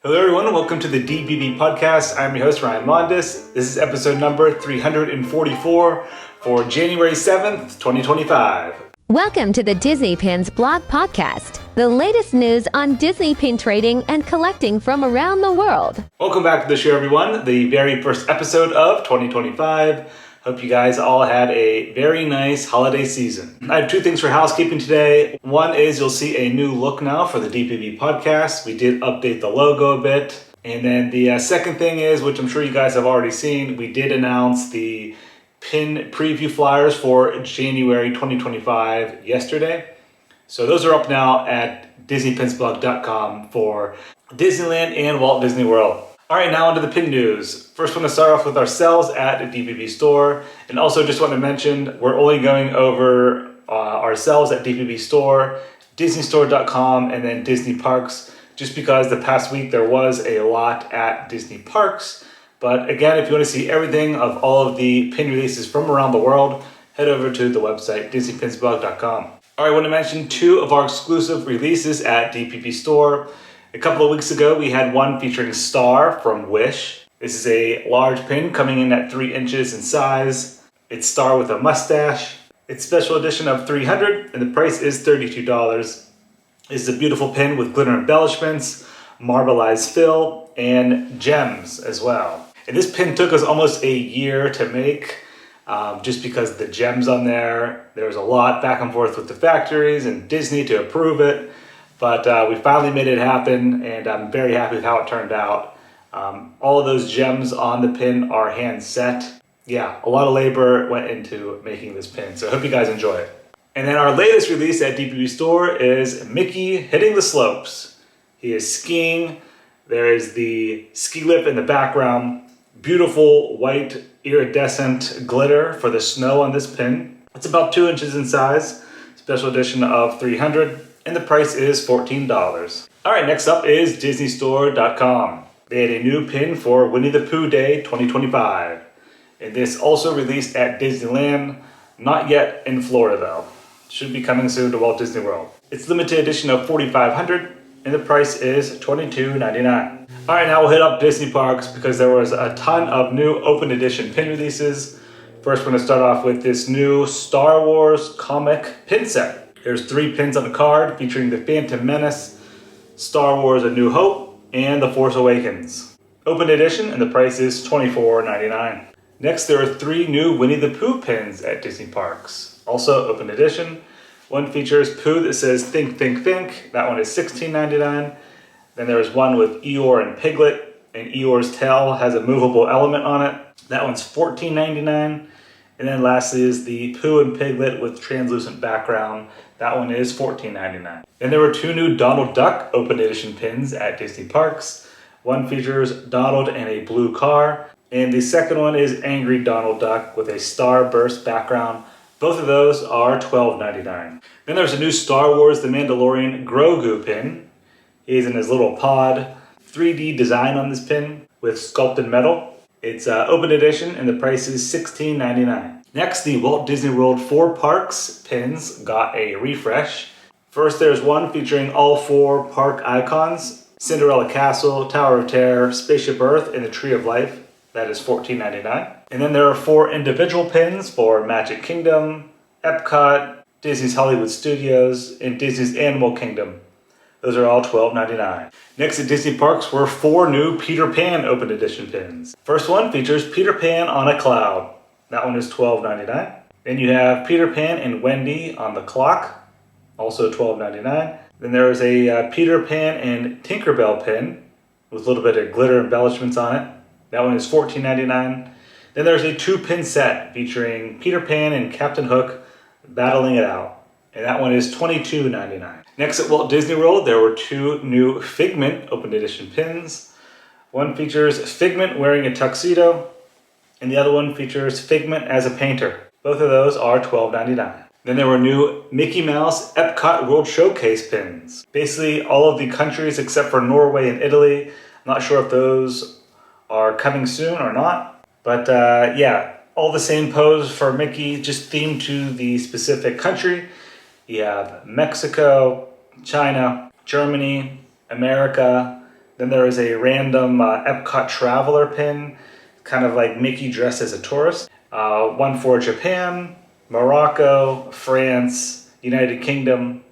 Hello everyone, welcome to the DPB podcast. I'm your host Ryan Mondis. This is episode number 344 for January 7th, 2025. Welcome to the Disney Pins blog podcast, the latest news on Disney pin trading and collecting from around the world. Welcome back to the show everyone, the very first episode of 2025. Hope you guys all had a very nice holiday season. I have two things for housekeeping today. One is you'll see a new look now for the DPB podcast. We did update the logo a bit. And then the second thing is, which I'm sure you guys have already seen, we did announce the pin preview flyers for January 2025 yesterday. So those are up now at DisneyPinsBlog.com for Disneyland and Walt Disney World. All right, now onto the pin news. First, want to start off with our sales at the DPB store. And also just want to mention, we're only going over our sales at DPB store, DisneyStore.com, and then Disney Parks, just because the past week there was a lot at Disney Parks. But again, if you want to see everything of all of the pin releases from around the world, head over to the website, DisneyPinsBlog.com. All right, I want to mention two of our exclusive releases at DPB store. A couple of weeks ago, we had one featuring Star from Wish. This is a large pin coming in at 3 inches in size. It's Star with a mustache. It's special edition of 300 and the price is $32. This is a beautiful pin with glitter embellishments, marbleized fill, and gems as well. And this pin took us almost a year to make just because the gems on there was a lot back and forth with the factories and Disney to approve it. But we finally made it happen, and I'm very happy with how it turned out. All of those gems on the pin are hand set. Yeah, a lot of labor went into making this pin, so I hope you guys enjoy it. And then our latest release at DPB Store is Mickey hitting the slopes. He is skiing. There is the ski lift in the background. Beautiful white iridescent glitter for the snow on this pin. It's about 2 inches in size. Special edition of 300. And the price is $14. All right, next up is DisneyStore.com. They had a new pin for Winnie the Pooh Day 2025. And this also released at Disneyland, not yet in Florida though. Should be coming soon to Walt Disney World. It's limited edition of 4,500 and the price is $22.99. All right, now we'll hit up Disney Parks because there was a ton of new open edition pin releases. First, we're gonna start off with this new Star Wars comic pin set. There's 3 pins on the card featuring The Phantom Menace, Star Wars A New Hope, and The Force Awakens. Open edition, and the price is $24.99. Next, there are 3 new Winnie the Pooh pins at Disney Parks. Also open edition. One features Pooh that says Think, Think, Think. That one is $16.99. Then there's one with Eeyore and Piglet, and Eeyore's tail has a movable element on it. That one's $14.99. And then lastly is the Pooh and Piglet with translucent background. That one is $14.99. Then there were 2 new Donald Duck open edition pins at Disney Parks. One features Donald and a blue car, and the second one is Angry Donald Duck with a starburst background. Both of those are $12.99. Then there's a new Star Wars The Mandalorian Grogu pin. He's in his little pod. 3D design on this pin with sculpted metal. It's open edition and the price is $16.99. Next, the Walt Disney World 4 Parks pins got a refresh. First, there's one featuring all 4 park icons: Cinderella Castle, Tower of Terror, Spaceship Earth, and the Tree of Life. That is $14.99. And then there are 4 individual pins for Magic Kingdom, Epcot, Disney's Hollywood Studios, and Disney's Animal Kingdom. Those are all $12.99. Next at Disney Parks were 4 new Peter Pan open edition pins. First one features Peter Pan on a cloud. That one is $12.99. Then you have Peter Pan and Wendy on the clock, also $12.99. Then there is a Peter Pan and Tinkerbell pin with a little bit of glitter embellishments on it. That one is $14.99. Then there's a 2-pin set featuring Peter Pan and Captain Hook battling it out. And that one is $22.99. Next at Walt Disney World, there were 2 new Figment open edition pins. One features Figment wearing a tuxedo, and the other one features Figment as a painter. Both of those are $12.99. Then there were new Mickey Mouse Epcot World Showcase pins. Basically all of the countries except for Norway and Italy. I'm not sure if those are coming soon or not. But yeah, all the same pose for Mickey, just themed to the specific country. You have Mexico, China, Germany, America, Then there is a random Epcot Traveler pin, kind of like Mickey dressed as a tourist. One for Japan, Morocco, France, United Kingdom,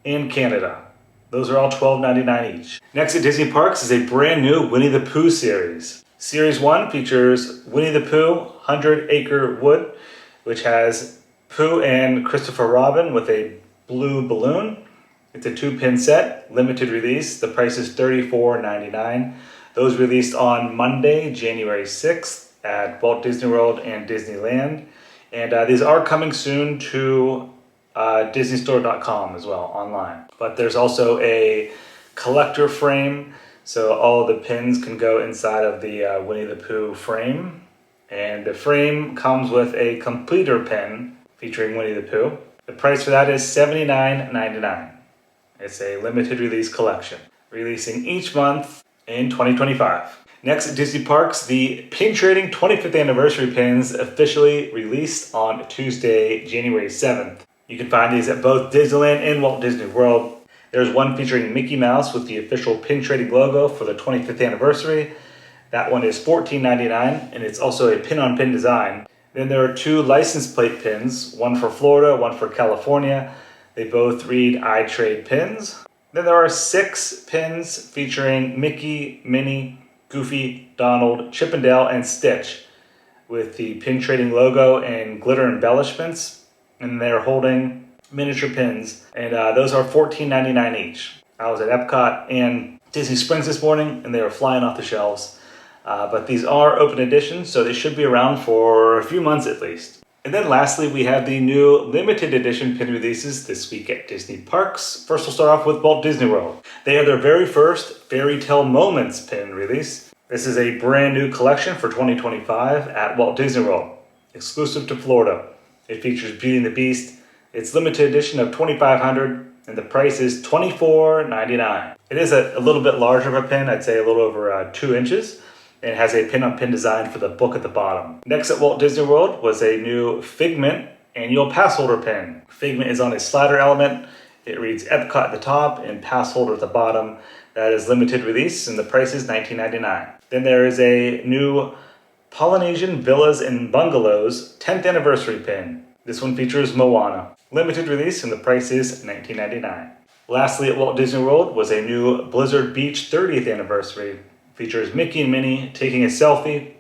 and Canada. Those are all $12.99 each. Next at Disney Parks is a brand new Winnie the Pooh series. Series 1 features Winnie the Pooh 100 Acre Wood, which has Pooh and Christopher Robin with a blue balloon. It's a 2-pin set, limited release. The price is $34.99. Those released on Monday, January 6th at Walt Disney World and Disneyland. And these are coming soon to DisneyStore.com as well, online. But there's also a collector frame, so all the pins can go inside of the Winnie the Pooh frame. And the frame comes with a completer pin featuring Winnie the Pooh. The price for that is $79.99. It's a limited release collection, releasing each month in 2025. Next at Disney Parks, the Pin Trading 25th Anniversary pins officially released on Tuesday, January 7th. You can find these at both Disneyland and Walt Disney World. There's one featuring Mickey Mouse with the official Pin Trading logo for the 25th anniversary. That one is $14.99, and it's also a pin-on-pin design. Then there are 2 license plate pins, one for Florida, one for California. They both read I Trade Pins. Then there are 6 pins featuring Mickey, Minnie, Goofy, Donald, Chip 'n Dale, and Stitch with the Pin Trading logo and glitter embellishments. And they're holding miniature pins, and those are $14.99 each. I was at Epcot and Disney Springs this morning, and they were flying off the shelves. But these are open editions, so they should be around for a few months at least. And then lastly, we have the new limited edition pin releases this week at Disney Parks. First, we'll start off with Walt Disney World. They have their very first Fairy Tale Moments pin release. This is a brand new collection for 2025 at Walt Disney World, exclusive to Florida. It features Beauty and the Beast. It's limited edition of 2,500, and the price is $24.99. It is a little bit larger of a pin, I'd say a little over 2 inches, and it has a pin-on-pin design for the book at the bottom. Next at Walt Disney World was a new Figment annual pass holder pin. Figment is on a slider element. It reads Epcot at the top and pass holder at the bottom. That is limited release, and the price is $19.99. Then there is a new Polynesian Villas and Bungalows 10th Anniversary pin. This one features Moana. Limited release, and the price is $19.99. Lastly at Walt Disney World was a new Blizzard Beach 30th Anniversary. Features Mickey and Minnie taking a selfie.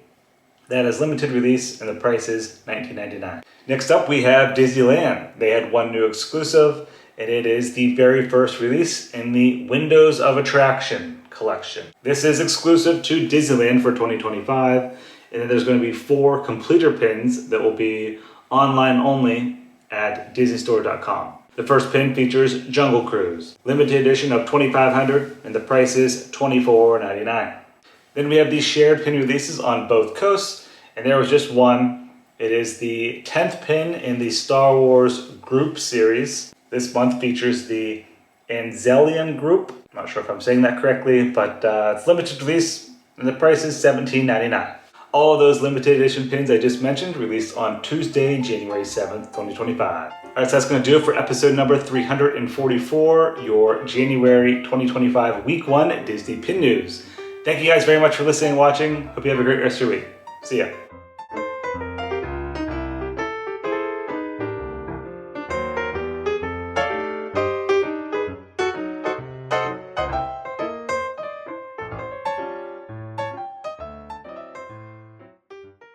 That is limited release, and the price is $19.99. Next up we have Disneyland. They had one new exclusive, and it is the very first release in the Windows of Attraction collection. This is exclusive to Disneyland for 2025. And then there's going to be 4 completer pins that will be online only at DisneyStore.com. The first pin features Jungle Cruise, limited edition of 2,500, and the price is $24.99. Then we have these shared pin releases on both coasts, and there was just one. It is the 10th pin in the Star Wars group series. This month features the Anzelian group. I'm not sure if I'm saying that correctly, but it's limited release, and the price is $17.99. All of those limited edition pins I just mentioned released on Tuesday, January 7th, 2025. All right, so that's going to do it for episode number 344, your January 2025 Week 1 Disney Pin News. Thank you guys very much for listening and watching. Hope you have a great rest of your week. See ya.